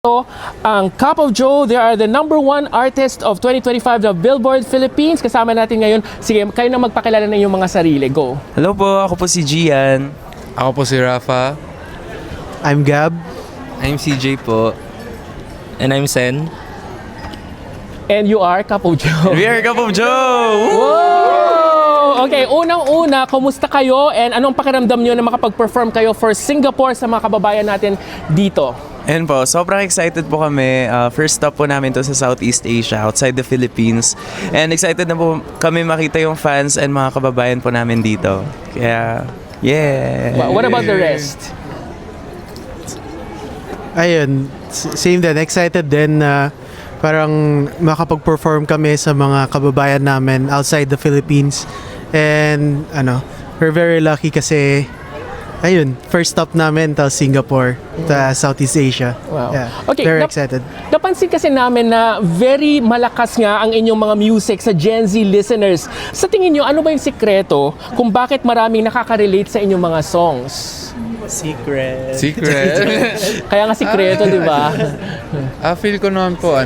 Ang Cup of Joe. They are the #1 artist of 2025 of Billboard Philippines. Kasama natin ngayon. Sige, kayo na magpakilala ng inyong mga sarili. Go. Hello po, ako po si Gian. Ako po si Rafa. I'm Gab. I'm CJ po. And I'm Sen. And you are Cup of Joe. We are Cup of Joe! Whoa! Okay, unang-una, kumusta kayo? And anong pakiramdam nyo na makapag-perform kayo for Singapore sa mga kababayan natin dito? Ayan po, sobrang excited po kami. First stop po namin to sa Southeast Asia, outside the Philippines. And excited na po kami makita yung fans and mga kababayan po namin dito. Kaya, yeah! What about the rest? Ayun, same din. Excited din na parang makapag-perform kami sa mga kababayan namin outside the Philippines. And we're very lucky kasi ayun, first stop namin to Singapore, to Southeast Asia. Wow. Yeah, Okay, very excited. Napansin kasi namin na very malakas nga ang inyong mga music sa Gen Z listeners. Sa tingin nyo, ano ba yung sikreto kung bakit maraming nakaka-relate sa inyong mga songs? Secret. Kaya nga sikreto, di ba? Feel ko naman po,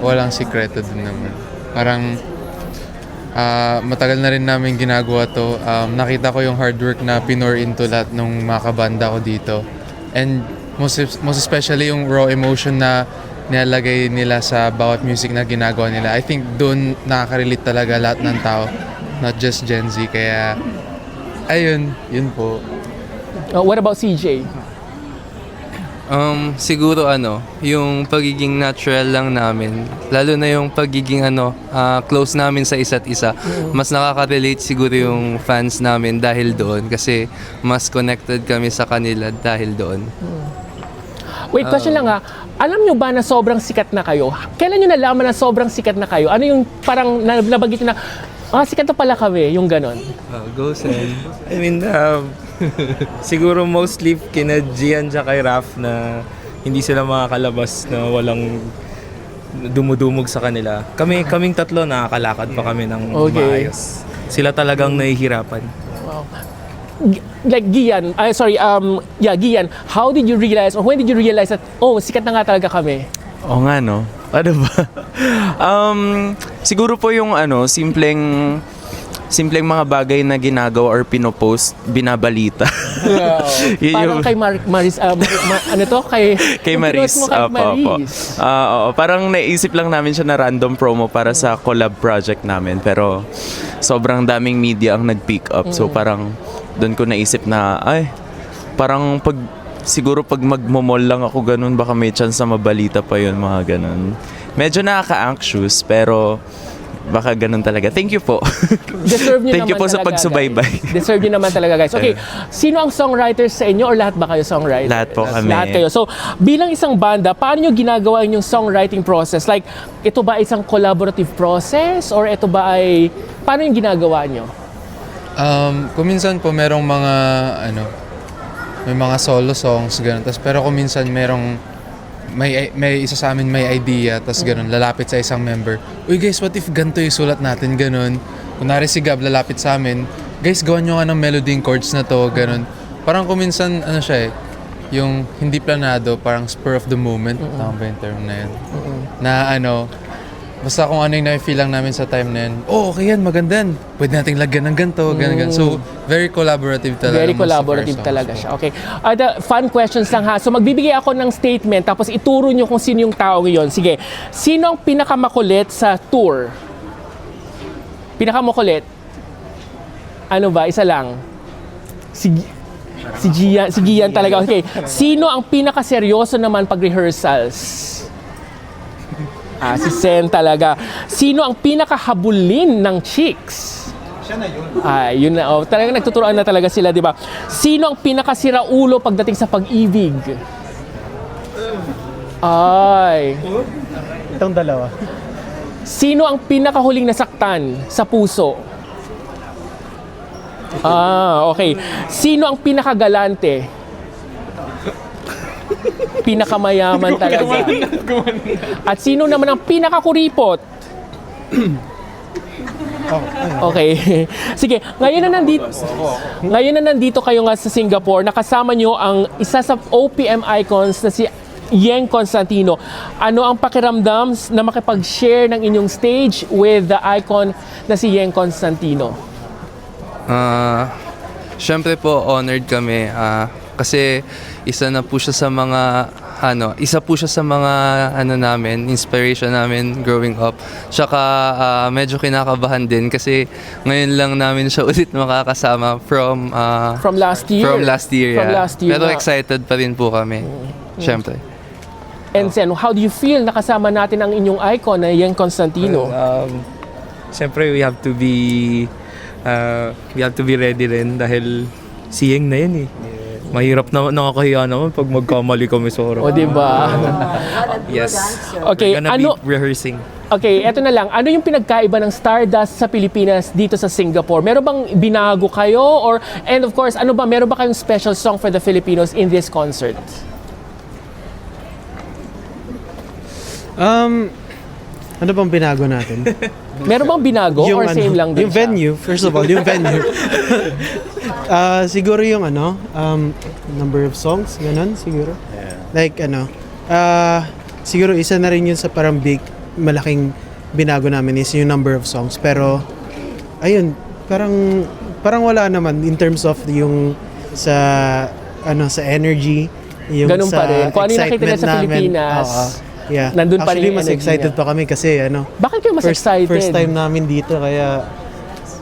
walang sikreto din naman. Parang, matagal na rin namin ginagawa to. Nakita ko yung hard work na pinor into lahat ng mga kabanda ko dito. And most especially yung raw emotion na nilalagay nila sa bawat music na ginagawa nila. I think doon nakaka-relate talaga lahat ng tao, not just Gen Z. Kaya, ayun, yun po. What about CJ? Siguro yung pagiging natural lang namin, lalo na yung pagiging close namin sa isa't isa. Mas nakaka-relate siguro yung fans namin dahil doon kasi mas connected kami sa kanila dahil doon. Wait, question lang ha. Alam nyo ba na sobrang sikat na kayo? Kailan nyo nalaman na sobrang sikat na kayo? Ano yung parang nabanggit nyo na, sikat na pala kami, yung ganon? Go, Sen. I mean, siguro mostly kina Gian tsaka kay Raf na hindi sila makakalabas na walang dumudumog sa kanila. Kaming tatlo nakakalakad pa kami ng maayos. Sila talagang nahihirapan. Wow. Like Gian, Gian, how did you realize or when did you realize that, sikat na nga talaga kami? Oo nga, no? Ano ba? Siguro po yung simpleng mga bagay na ginagawa or pinopost, binabalita. Parang kay Maris, Kay Maris. Maris. Oo, parang naisip lang namin siya na random promo para sa collab project namin. Pero sobrang daming media ang nag-pick up. So parang doon ko naisip na, parang siguro pag magmomall lang ako ganun, baka may chance na mabalita pa yun, mga ganun. Medyo nakaka-anxious, pero baka ganun talaga. Thank you po. Deserve nyo Thank you naman po sa talaga, pagsubaybay. guys. Deserve nyo naman talaga, guys. Okay, sino ang songwriters sa inyo or lahat ba kayo songwriters? Lahat po kami. Lahat kayo. So, bilang isang banda, paano nyo ginagawa yung songwriting process? Like, ito ba isang collaborative process or ito ba ay, paano yung ginagawa nyo? Kuminsan po merong mga, may mga solo songs, gano'n. Pero kuminsan may isa sa amin may idea, tas gano'n, lalapit sa isang member. Uy guys, what if ganito yung sulat natin, gano'n. Kunwari si Gab lalapit sa amin, guys, gawan nyo nga ng melody and chords na to, gano'n. Parang kuminsan, yung hindi planado, parang spur of the moment, tama ba yung term na yun? Na basta kung ano yung na-feel lang namin sa time na yun, okay yan, maganda yan. Pwede nating lagyan ng ganito, ganyan. So, very collaborative talaga. Very collaborative talaga siya. Okay. The fun questions lang ha. So, magbibigay ako ng statement tapos ituro nyo kung sino yung tao ngayon. Sige. Sino ang pinakamakulit sa tour? Pinakamakulit? Ano ba? Isa lang. Si Gian talaga. Okay. Sino ang pinakaseryoso naman pag rehearsals? Si Sen talaga. Sino ang pinakahabulin ng chicks? Siya na yun. Yun na. Talagang nagtuturoan na talaga sila, di ba? Sino ang pinakasiraulo pagdating sa pag-ibig? Itong dalawa. Sino ang pinakahuling nasaktan sa puso? Okay. Sino ang pinakagalante? Pinakamayaman talaga. At sino naman ang pinakakuripot? Okay. Sige, ngayon na nandito kayo nga sa Singapore, nakasama nyo ang isa sa OPM icons na si Yeng Constantino. Ano ang pakiramdam na makipag-share ng inyong stage with the icon na si Yeng Constantino? Syempre po honored kami kasi isa po siya sa mga namin, inspiration namin growing up. Tsaka medyo kinakabahan din kasi ngayon lang namin siya ulit makakasama from From last year? yeah. Pero na. excited pa rin po kami. Syempre. And Sen, how do you feel nakasama natin ang inyong icon na Yeng Constantino? Siyempre, we have to be ready rin dahil siyeng na yun eh. Mahirap na, nakakahiya naman pag magkamali kami sa O, oras. diba? Yes. Okay, We're gonna ano, be rehearsing. okay, eto na lang. Ano yung pinagkaiba ng Stardust sa Pilipinas dito sa Singapore? Meron bang binago kayo? And of course, meron ba kayong special song for the Filipinos in this concert? Ano bang binago natin? Meron bang binago or same lang din yung siya? venue, first of all, yung venue. Siguro yung number of songs, ganun siguro. Like siguro isa na rin yun sa parang malaking binago namin is yung number of songs. Pero, ayun, parang wala naman in terms of yung sa energy, yung Ganun pa rin. Kung ano yung nakita nila sa namin. Pilipinas, yeah. nandun pa rin Actually, yung mas energy excited niya. pa kami kasi Bakit kayo mas excited? First time namin dito kaya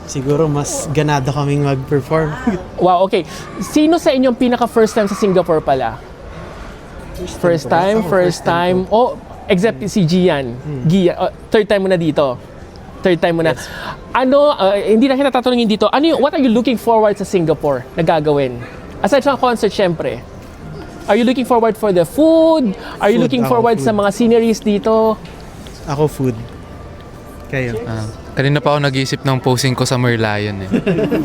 siguro mas ganado kaming mag-perform. Wow, okay. Sino sa inyong pinaka-first time sa Singapore pala? First time. Oh, except si Gian. Third time mo na dito. Third time mo na. Ano, hindi na kita tatanungin dito. What are you looking forward sa Singapore na gagawin? Aside from concert, syempre. Are you looking forward for the food? Are you Food, looking ako, forward sa food. mga sceneries dito? Ako food. Kayo. Kanina pa ako nag-iisip ng posing ko sa Merlion eh.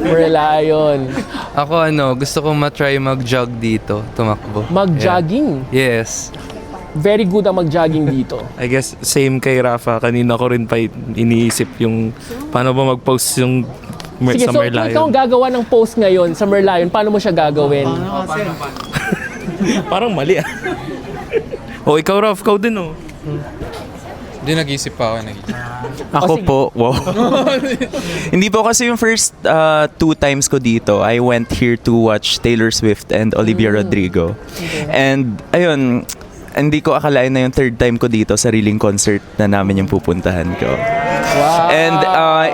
Merlion. Ako gusto kong matry mag-jog dito, tumakbo. Mag-jogging. Yes. Very good ang mag-jogging dito. I guess same kay Rafa. Kanina ko rin pa iniisip yung paano ba mag-post yung Sige, sa so kung ikaw ang Merlion. gagawa ng post ngayon sa Merlion, paano mo siya gagawin? Parang mali ah. O ikaw Raf, ikaw din oh. Hindi nag-iisip pa ako. Ako sige. po, wow. Hindi po kasi yung first 2 times ko dito, I went here to watch Taylor Swift and Olivia Rodrigo. And ayun, hindi ko akalain na yung third time ko dito, sariling concert na namin yung pupuntahan ko. Wow. And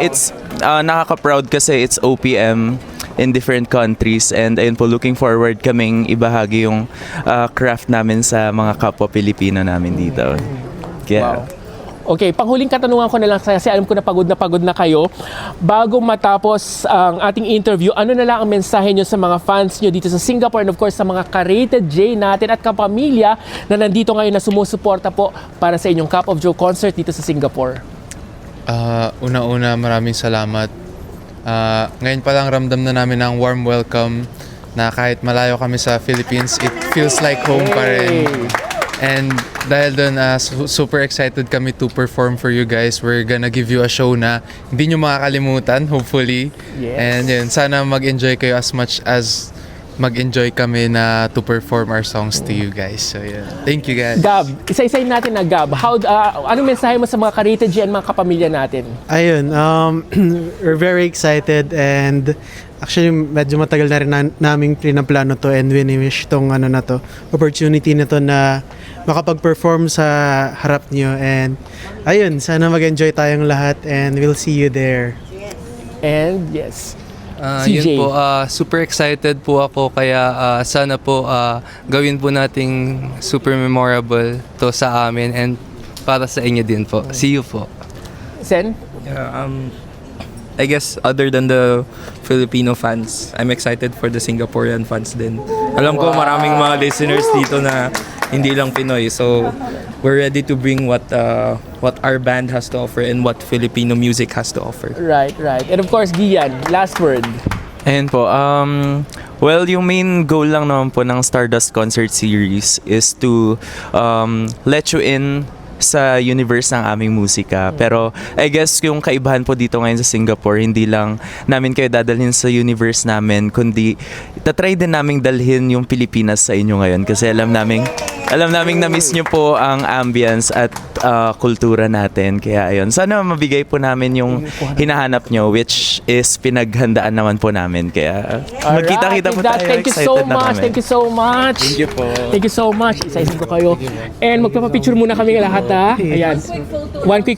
it's nakaka-proud kasi it's OPM in different countries, and ayun po, looking forward kaming ibahagi yung craft namin sa mga kapwa Pilipino namin dito. Yeah. Wow. Okay, panghuling katanungan ko na lang kasi alam ko na pagod na kayo. Bago matapos ang ating interview, ano na lang ang mensahe nyo sa mga fans nyo dito sa Singapore and of course sa mga ka-Rated J natin at kapamilya na nandito ngayon na sumusuporta po para sa inyong Cup of Joe concert dito sa Singapore? Una-una, maraming salamat. Ngayon pa lang ramdam na namin ang warm welcome na kahit malayo kami sa Philippines, it feels like home pa rin. And dahil doon, super excited kami to perform for you guys. We're gonna give you a show na hindi nyo makakalimutan, hopefully. Yes. And yun, sana mag-enjoy kayo as much as mag-enjoy kami na to perform our songs to you guys. So yeah, thank you guys. Gab, isa-isayin natin na Gab. Anong mensahe mo sa mga ka-Rated J and mga kapamilya natin? Ayun, we're very excited and actually medyo matagal na rin naming plano to and wini-wish tong opportunity na to na makapag-perform sa harap nyo, and ayun, sana mag-enjoy tayong lahat and we'll see you there. And yes, Yun CJ. po, super excited po ako kaya sana po gawin po nating super memorable to sa amin and para sa inyo din po. See you po. Sen? Yeah, I guess other than the Filipino fans, I'm excited for the Singaporean fans din. Alam ko maraming mga listeners dito na hindi lang Pinoy. So we're ready to bring what our band has to offer and what Filipino music has to offer. Right. And of course, Gian, last word. Ayun po, well, yung main goal lang naman po ng Stardust Concert Series is to let you in sa universe ng aming musika. Pero I guess yung kaibahan po dito ngayon sa Singapore, hindi lang namin kayo dadalhin sa universe namin, kundi itatry din namin dalhin yung Pilipinas sa inyo ngayon kasi alam namin na-miss nyo po ang ambience at kultura natin. Kaya ayun, sana mabigay po namin yung hinahanap nyo, which is pinaghandaan naman po namin. Kaya magkita-kita po tayo. Thank you Excited so na much. kami. Thank you so much. Thank you po. Thank you so much. Isa-isa ko kayo. And magpapapicture muna kami lahat ha. Ayan. One quick